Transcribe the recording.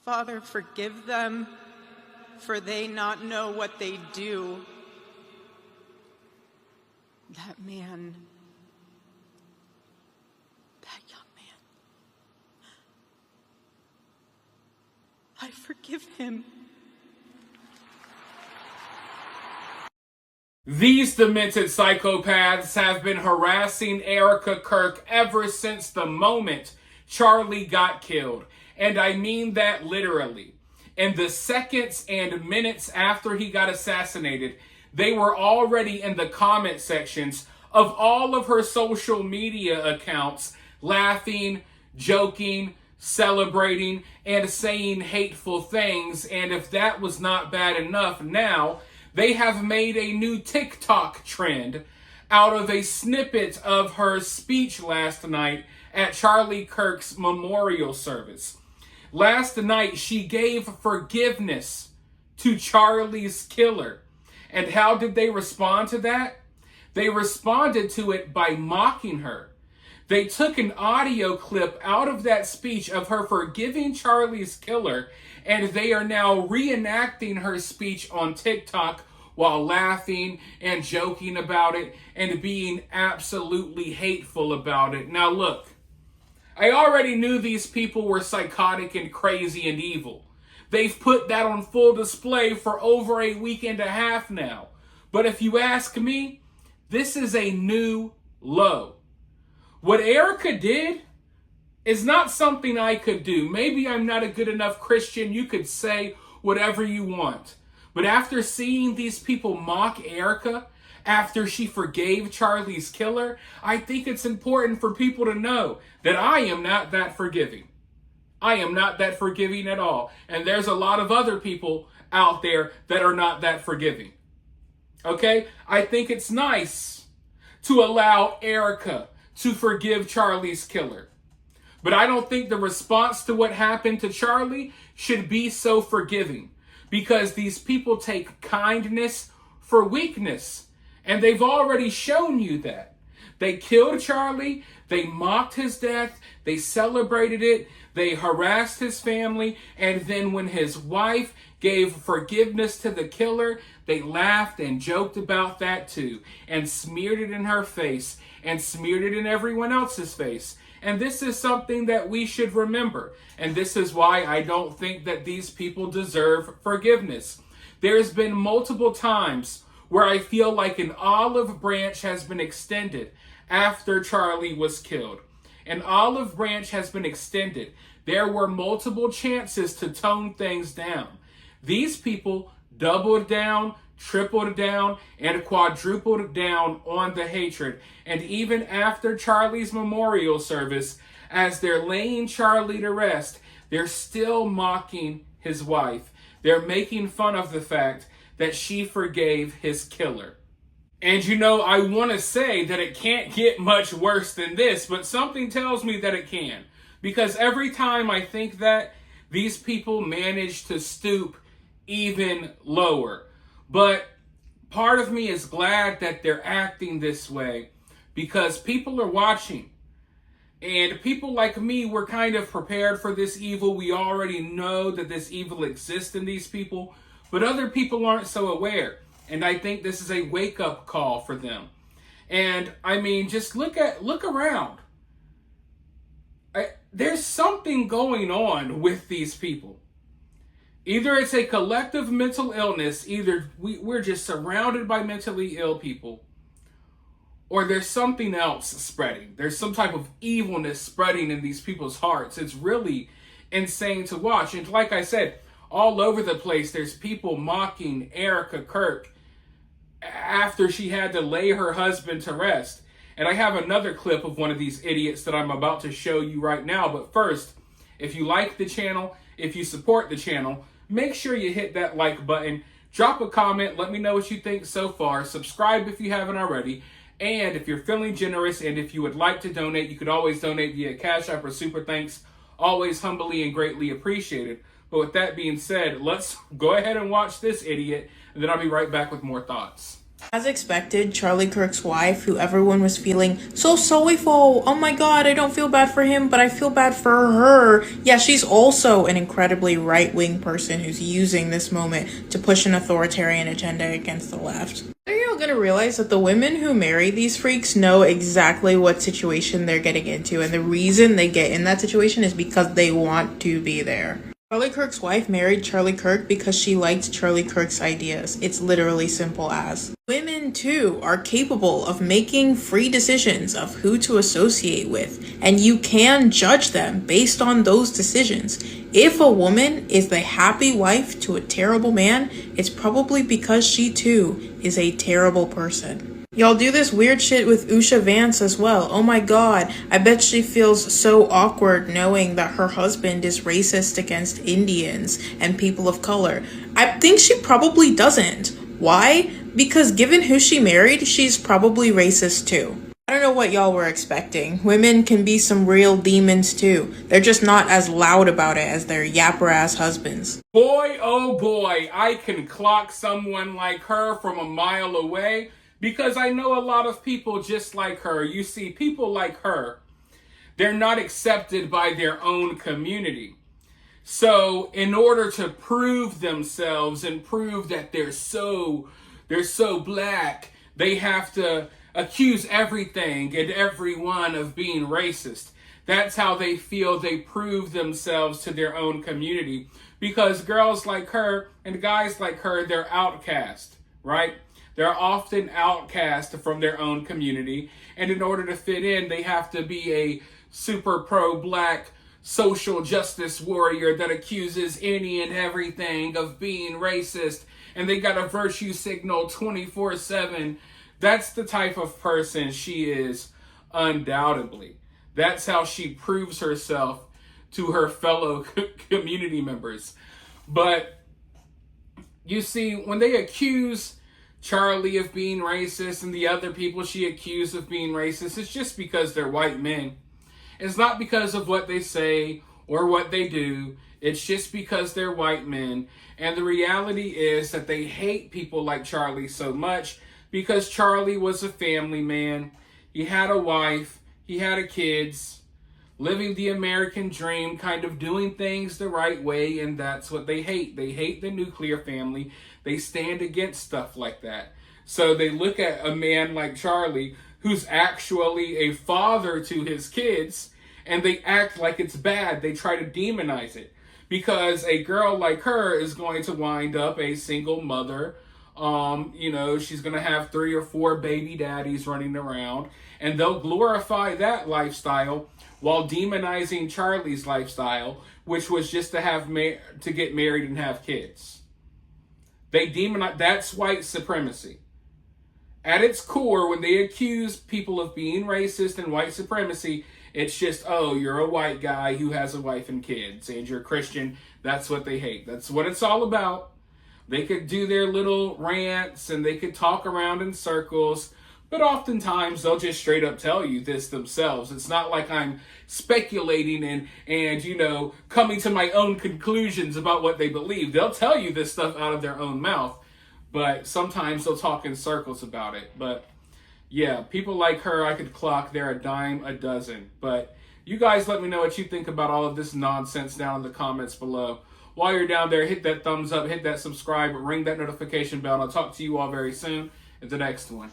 Father, forgive them, for they not know what they do. That man, that young man, I forgive him. These demented psychopaths have been harassing Erika Kirk ever since the moment Charlie got killed. And I mean that literally. In the seconds and minutes after he got assassinated, they were already in the comment sections of all of her social media accounts, laughing, joking, celebrating, and saying hateful things. And if that was not bad enough, now they have made a new TikTok trend out of a snippet of her speech last night at Charlie Kirk's memorial service. Last night, she gave forgiveness to Charlie's killer. And how did they respond to that? They responded to it by mocking her. They took an audio clip out of that speech of her forgiving Charlie's killer, and they are now reenacting her speech on TikTok while laughing and joking about it and being absolutely hateful about it. Now look, I already knew these people were psychotic and crazy and evil. They've put that on full display for over a week and a half now. But if you ask me, this is a new low. What Erika did is not something I could do. Maybe I'm not a good enough Christian. You could say whatever you want. But after seeing these people mock Erika, after she forgave Charlie's killer, I think it's important for people to know that I am not that forgiving. I am not that forgiving at all. And there's a lot of other people out there that are not that forgiving. Okay? I think it's nice to allow Erika to forgive Charlie's killer. But I don't think the response to what happened to Charlie should be so forgiving, because these people take kindness for weakness. And they've already shown you that. They killed Charlie, they mocked his death, they celebrated it, they harassed his family, and then when his wife gave forgiveness to the killer, they laughed and joked about that too, and smeared it in her face, and smeared it in everyone else's face. And this is something that we should remember. And this is why I don't think that these people deserve forgiveness. There's been multiple times where I feel like an olive branch has been extended after Charlie was killed. An olive branch has been extended. There were multiple chances to tone things down. These people doubled down, tripled down, and quadrupled down on the hatred. And even after Charlie's memorial service, as they're laying Charlie to rest, they're still mocking his wife. They're making fun of the fact that she forgave his killer. And you know, I want to say that it can't get much worse than this, but something tells me that it can. Because every time I think that, these people manage to stoop even lower. But part of me is glad that they're acting this way, because people are watching. And people like me, we're kind of prepared for this evil. We already know that this evil exists in these people. But other people aren't so aware. And I think this is a wake-up call for them. And I mean, just look around. There's something going on with these people. Either it's a collective mental illness, either we're just surrounded by mentally ill people, or there's something else spreading. There's some type of evilness spreading in these people's hearts. It's really insane to watch. And like I said, all over the place, there's people mocking Erika Kirk after she had to lay her husband to rest. And I have another clip of one of these idiots that I'm about to show you right now. But first, if you like the channel, if you support the channel, make sure you hit that like button, drop a comment, let me know what you think so far, subscribe if you haven't already, and if you're feeling generous and if you would like to donate, you could always donate via Cash App or Super Thanks, always humbly and greatly appreciated. But with that being said, let's go ahead and watch this idiot, and then I'll be right back with more thoughts. As expected, Charlie Kirk's wife, who everyone was feeling so sorry for, oh my god, I don't feel bad for him, but I feel bad for her. Yeah, she's also an incredibly right-wing person who's using this moment to push an authoritarian agenda against the left. Are you all gonna realize that the women who marry these freaks know exactly what situation they're getting into, and the reason they get in that situation is because they want to be there. Charlie Kirk's wife married Charlie Kirk because she liked Charlie Kirk's ideas. It's literally simple as. Women, too, are capable of making free decisions of who to associate with, and you can judge them based on those decisions. If a woman is the happy wife to a terrible man, it's probably because she, too, is a terrible person. Y'all do this weird shit with Usha Vance as well. Oh my god, I bet she feels so awkward knowing that her husband is racist against Indians and people of color. I think she probably doesn't. Why? Because given who she married, she's probably racist too. I don't know what y'all were expecting. Women can be some real demons too. They're just not as loud about it as their yapper-ass husbands. Boy, oh boy, I can clock someone like her from a mile away. Because I know a lot of people just like her. You see, people like her, they're not accepted by their own community. So in order to prove themselves and prove that they're so black, they have to accuse everything and everyone of being racist. That's how they feel they prove themselves to their own community. Because girls like her and guys like her, they're outcast, right? They're often outcast from their own community, and in order to fit in, they have to be a super pro-black social justice warrior that accuses any and everything of being racist, and they got a virtue signal 24/7. That's the type of person she is, undoubtedly. That's how she proves herself to her fellow community members. But you see, when they accuse Charlie of being racist and the other people she accused of being racist, it's just because they're white men. It's not because of what they say or what they do. It's just because they're white men. And the reality is that they hate people like Charlie so much because Charlie was a family man. He had a wife. He had kids. Living the American dream, kind of doing things the right way, and that's what they hate. They hate the nuclear family. They stand against stuff like that. So they look at a man like Charlie, who's actually a father to his kids, and they act like it's bad. They try to demonize it. Because a girl like her is going to wind up a single mother. She's going to have 3 or 4 baby daddies running around, and they'll glorify that lifestyle while demonizing Charlie's lifestyle, which was just to to get married and have kids. They demonize. That's white supremacy. At its core, when they accuse people of being racist and white supremacy, it's just, oh, you're a white guy who has a wife and kids, and you're a Christian. That's what they hate. That's what it's all about. They could do their little rants and they could talk around in circles, but oftentimes they'll just straight up tell you this themselves. It's not like I'm speculating and coming to my own conclusions about what they believe. They'll tell you this stuff out of their own mouth, but sometimes they'll talk in circles about it. But yeah, people like her, I could clock, they're a dime a dozen. But you guys let me know what you think about all of this nonsense down in the comments below. While you're down there, hit that thumbs up, hit that subscribe, ring that notification bell, and I'll talk to you all very soon in the next one.